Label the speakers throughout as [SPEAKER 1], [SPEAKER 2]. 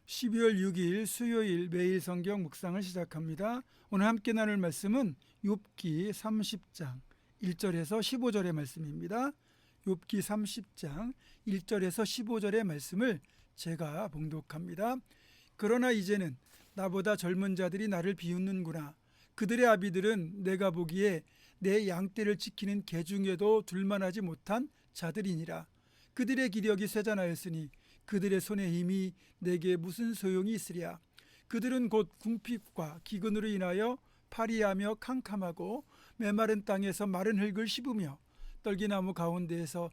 [SPEAKER 1] 12월 6일 수요일 매일 성경 묵상을 시작합니다. 오늘 함께 나눌 말씀은 욥기 30장 1절에서 15절의 말씀입니다. 욥기 30장 1절에서 15절의 말씀을 제가 봉독합니다. 그러나 이제는 나보다 젊은 자들이 나를 비웃는구나. 그들의 아비들은 내가 보기에 내 양떼를 지키는 개 중에도 둘만하지 못한 자들이니라. 그들의 기력이 쇠잔하였으니 그들의 손의 힘이 내게 무슨 소용이 있으랴. 그들은 곧 궁핍과 기근으로 인하여 파리하며 캄캄하고 메마른 땅에서 마른 흙을 씹으며 떨기나무 가운데에서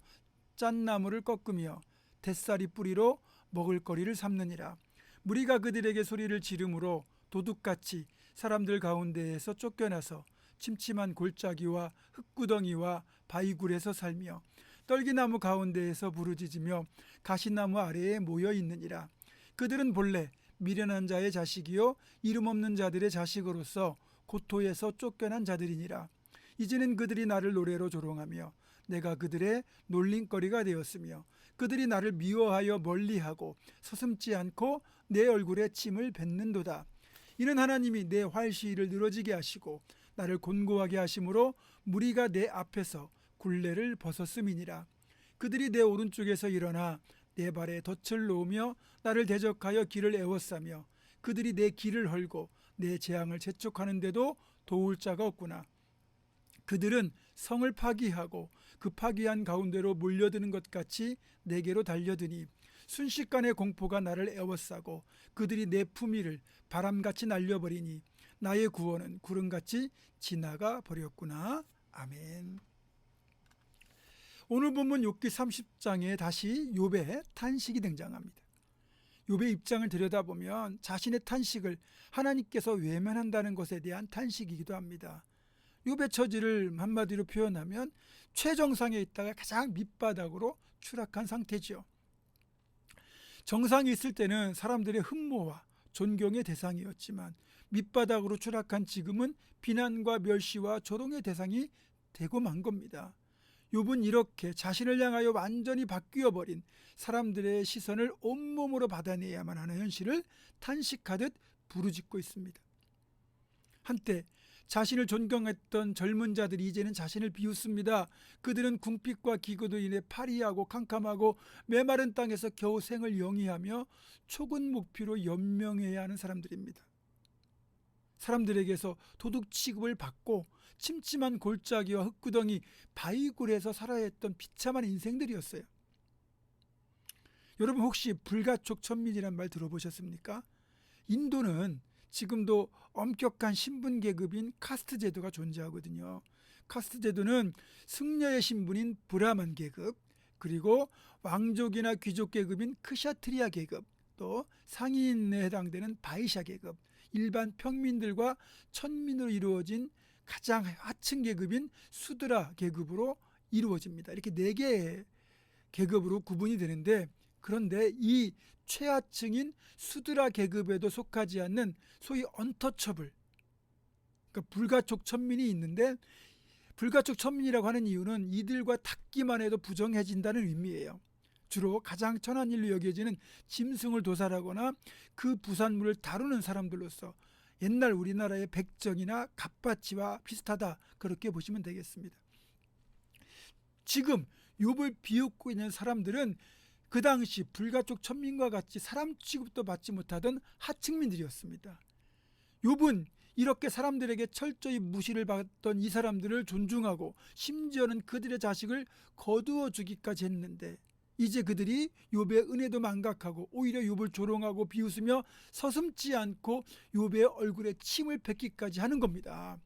[SPEAKER 1] 짠나무를 꺾으며 뱃살이 뿌리로 먹을거리를 삼느니라. 무리가 그들에게 소리를 지르므로 도둑같이 사람들 가운데에서 쫓겨나서 침침한 골짜기와 흙구덩이와 바위굴에서 살며 떨기나무 가운데에서 부르짖으며 가시나무 아래에 모여 있느니라. 그들은 본래 미련한 자의 자식이요 이름 없는 자들의 자식으로서 고토에서 쫓겨난 자들이니라. 이제는 그들이 나를 노래로 조롱하며 내가 그들의 놀림거리가 되었으며 그들이 나를 미워하여 멀리하고 서슴지 않고 내 얼굴에 침을 뱉는도다. 이는 하나님이 내 활시위를 늘어지게 하시고 나를 곤고하게 하심으로 무리가 내 앞에서 굴레를 벗었음이니라. 그들이 내 오른쪽에서 일어나 내 발에 덫을 놓으며 나를 대적하여 길을 에워싸며 그들이 내 길을 헐고 내 재앙을 재촉하는데도 도울 자가 없구나. 그들은 성을 파기하고 그 파기한 가운데로 몰려드는 것 같이 내게로 달려드니 순식간에 공포가 나를 에워싸고 그들이 내 품위를 바람같이 날려버리니 나의 구원은 구름같이 지나가 버렸구나. 아멘. 오늘 본문 욥기 30장에 다시 욥의 탄식이 등장합니다. 욥의 입장을 들여다보면 자신의 탄식을 하나님께서 외면한다는 것에 대한 탄식이기도 합니다. 욥의 처지를 한마디로 표현하면 최정상에 있다가 가장 밑바닥으로 추락한 상태죠. 정상에 있을 때는 사람들의 흠모와 존경의 대상이었지만 밑바닥으로 추락한 지금은 비난과 멸시와 조롱의 대상이 되고 만 겁니다. 욥은 이렇게 자신을 향하여 완전히 바뀌어버린 사람들의 시선을 온몸으로 받아내야만 하는 현실을 탄식하듯 부르짖고 있습니다. 한때 자신을 존경했던 젊은 자들이 이제는 자신을 비웃습니다. 그들은 궁핍과 기근으로 인해 파리하고 캄캄하고 메마른 땅에서 겨우 생을 영위하며 촉은 목표로 연명해야 하는 사람들입니다. 사람들에게서 도둑 취급을 받고 침침한 골짜기와 흙구덩이, 바위굴에서 살아야 했던 비참한 인생들이었어요. 여러분 혹시 불가촉 천민이란 말 들어보셨습니까? 인도는 지금도 엄격한 신분 계급인 카스트 제도가 존재하거든요. 카스트 제도는 승려의 신분인 브라만 계급, 그리고 왕족이나 귀족 계급인 크샤트리아 계급, 또 상인에 해당되는 바이샤 계급, 일반 평민들과 천민으로 이루어진 가장 하층 계급인 수드라 계급으로 이루어집니다. 이렇게 4개의 계급으로 구분이 되는데, 그런데 이 최하층인 수드라 계급에도 속하지 않는 소위 언터처블, 그러니까 불가촉 천민이 있는데, 불가촉 천민이라고 하는 이유는 이들과 닿기만 해도 부정해진다는 의미예요. 주로 가장 천한 일로 여겨지는 짐승을 도살하거나 그 부산물을 다루는 사람들로서 옛날 우리나라의 백정이나 갑바치와 비슷하다, 그렇게 보시면 되겠습니다. 지금 욥을 비웃고 있는 사람들은 그 당시 불가촉 천민과 같이 사람 취급도 받지 못하던 하층민들이었습니다. 욥은 이렇게 사람들에게 철저히 무시를 받던 이 사람들을 존중하고 심지어는 그들의 자식을 거두어 주기까지 했는데, 이제 그들이 욥의 은혜도 망각하고 오히려 욥을 조롱하고 비웃으며 서슴지 않고 욥의 얼굴에 침을 뱉기까지 하는 겁니다.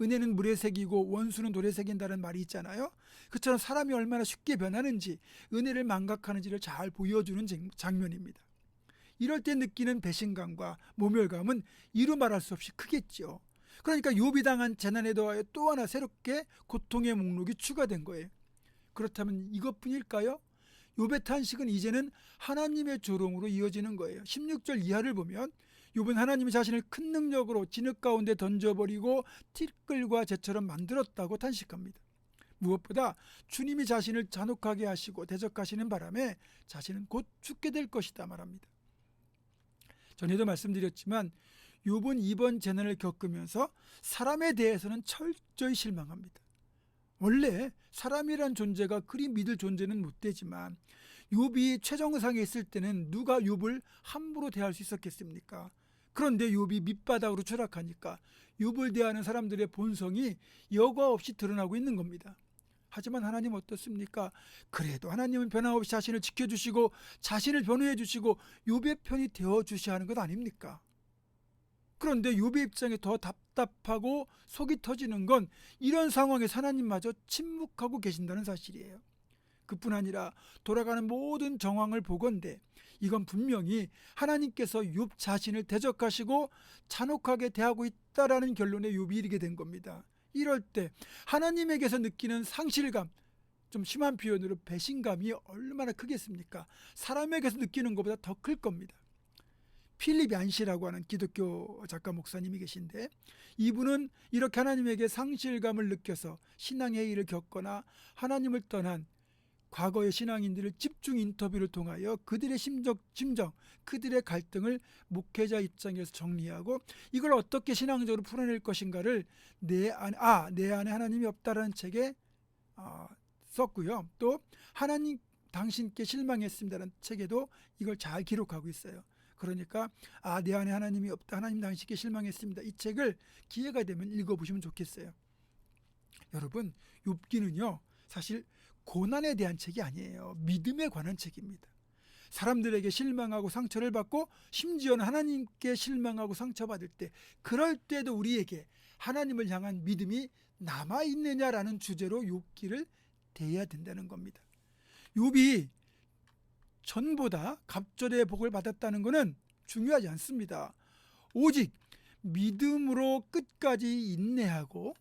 [SPEAKER 1] 은혜는 물에 새기고 원수는 돌에 새긴다는 말이 있잖아요. 그처럼 사람이 얼마나 쉽게 변하는지, 은혜를 망각하는지를 잘 보여주는 장면입니다. 이럴 때 느끼는 배신감과 모멸감은 이루 말할 수 없이 크겠죠. 그러니까 욥이 당한 재난에 더하여 또 하나 새롭게 고통의 목록이 추가된 거예요. 그렇다면 이것뿐일까요? 욥의 탄식은 이제는 하나님의 조롱으로 이어지는 거예요. 16절 이하를 보면 욥은 하나님이 자신을 큰 능력으로 진흙 가운데 던져버리고 티끌과 재처럼 만들었다고 탄식합니다. 무엇보다 주님이 자신을 잔혹하게 하시고 대적하시는 바람에 자신은 곧 죽게 될 것이다 말합니다. 전에도 말씀드렸지만 욥은 이번 재난을 겪으면서 사람에 대해서는 철저히 실망합니다. 원래 사람이란 존재가 그리 믿을 존재는 못 되지만 욥이 최정상에 있을 때는 누가 욥을 함부로 대할 수 있었겠습니까? 그런데 욥이 밑바닥으로 추락하니까 욥을 대하는 사람들의 본성이 여과 없이 드러나고 있는 겁니다. 하지만 하나님 어떻습니까? 그래도 하나님은 변함없이 자신을 지켜주시고 자신을 변호해 주시고 욥의 편이 되어주셔야 하는 것 아닙니까? 그런데 욥의 입장에 더 답답하고 속이 터지는 건 이런 상황에서 하나님마저 침묵하고 계신다는 사실이에요. 그뿐 아니라 돌아가는 모든 정황을 보건대 이건 분명히 하나님께서 욥 자신을 대적하시고 잔혹하게 대하고 있다라는 결론에 욥이 이르게 된 겁니다. 이럴 때 하나님에게서 느끼는 상실감, 좀 심한 표현으로 배신감이 얼마나 크겠습니까? 사람에게서 느끼는 것보다 더 클 겁니다. 필립 얀시라고 하는 기독교 작가 목사님이 계신데 이분은 이렇게 하나님에게 상실감을 느껴서 신앙의 일을 겪거나 하나님을 떠난 과거의 신앙인들을 집중 인터뷰를 통하여 그들의 심정, 그들의 갈등을 목회자 입장에서 정리하고 이걸 어떻게 신앙적으로 풀어낼 것인가를 내 안에 하나님이 없다라는 책에 썼고요. 또 하나님 당신께 실망했습니다라는 책에도 이걸 잘 기록하고 있어요. 그러니까 내 안에 하나님이 없다, 하나님 당신께 실망했습니다. 이 책을 기회가 되면 읽어보시면 좋겠어요. 여러분, 욥기는요 사실 고난에 대한 책이 아니에요. 믿음에 관한 책입니다. 사람들에게 실망하고 상처를 받고 심지어는 하나님께 실망하고 상처받을 때 그럴 때도 우리에게 하나님을 향한 믿음이 남아있느냐라는 주제로 욥기를 대해야 된다는 겁니다. 욥이 전보다 갑절의 복을 받았다는 것은 중요하지 않습니다. 오직 믿음으로 끝까지 인내하고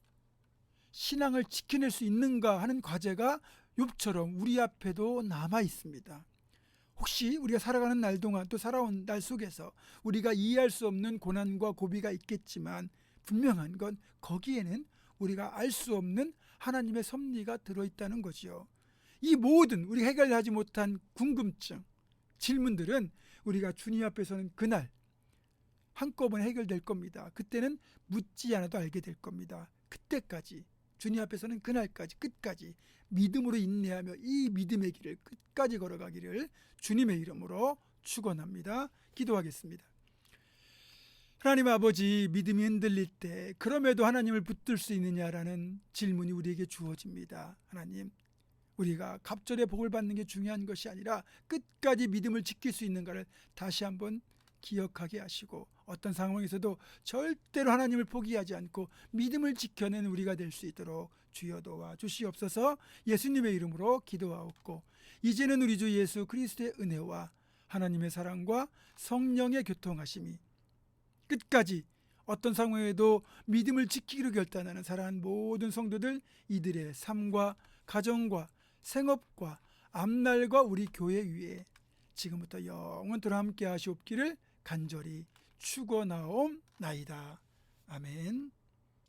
[SPEAKER 1] 신앙을 지켜낼 수 있는가 하는 과제가 욥처럼 우리 앞에도 남아 있습니다. 혹시 우리가 살아가는 날 동안 또 살아온 날 속에서 우리가 이해할 수 없는 고난과 고비가 있겠지만 분명한 건 거기에는 우리가 알 수 없는 하나님의 섭리가 들어있다는 거지요. 이 모든 우리가 해결하지 못한 궁금증, 질문들은 우리가 주님 앞에 서는 그날 한꺼번에 해결될 겁니다. 그때는 묻지 않아도 알게 될 겁니다. 그때까지 주님 앞에서는 그날까지 끝까지 믿음으로 인내하며 이 믿음의 길을 끝까지 걸어가기를 주님의 이름으로 축원합니다. 기도하겠습니다. 하나님 아버지, 믿음이 흔들릴 때 그럼에도 하나님을 붙들 수 있느냐라는 질문이 우리에게 주어집니다. 하나님, 우리가 갑절의 복을 받는 게 중요한 것이 아니라 끝까지 믿음을 지킬 수 있는가를 다시 한번 기억하게 하시고 어떤 상황에서도 절대로 하나님을 포기하지 않고 믿음을 지켜낸 우리가 될 수 있도록 주여 도와 주시옵소서. 예수님의 이름으로 기도하옵고 이제는 우리 주 예수 그리스도의 은혜와 하나님의 사랑과 성령의 교통하심이 끝까지 어떤 상황에도 믿음을 지키기로 결단하는 사랑하는 모든 성도들 이들의 삶과 가정과 생업과 앞날과 우리 교회 위에 지금부터 영원토록 함께 하시옵기를 간절히 축원하옵나이다. 아멘.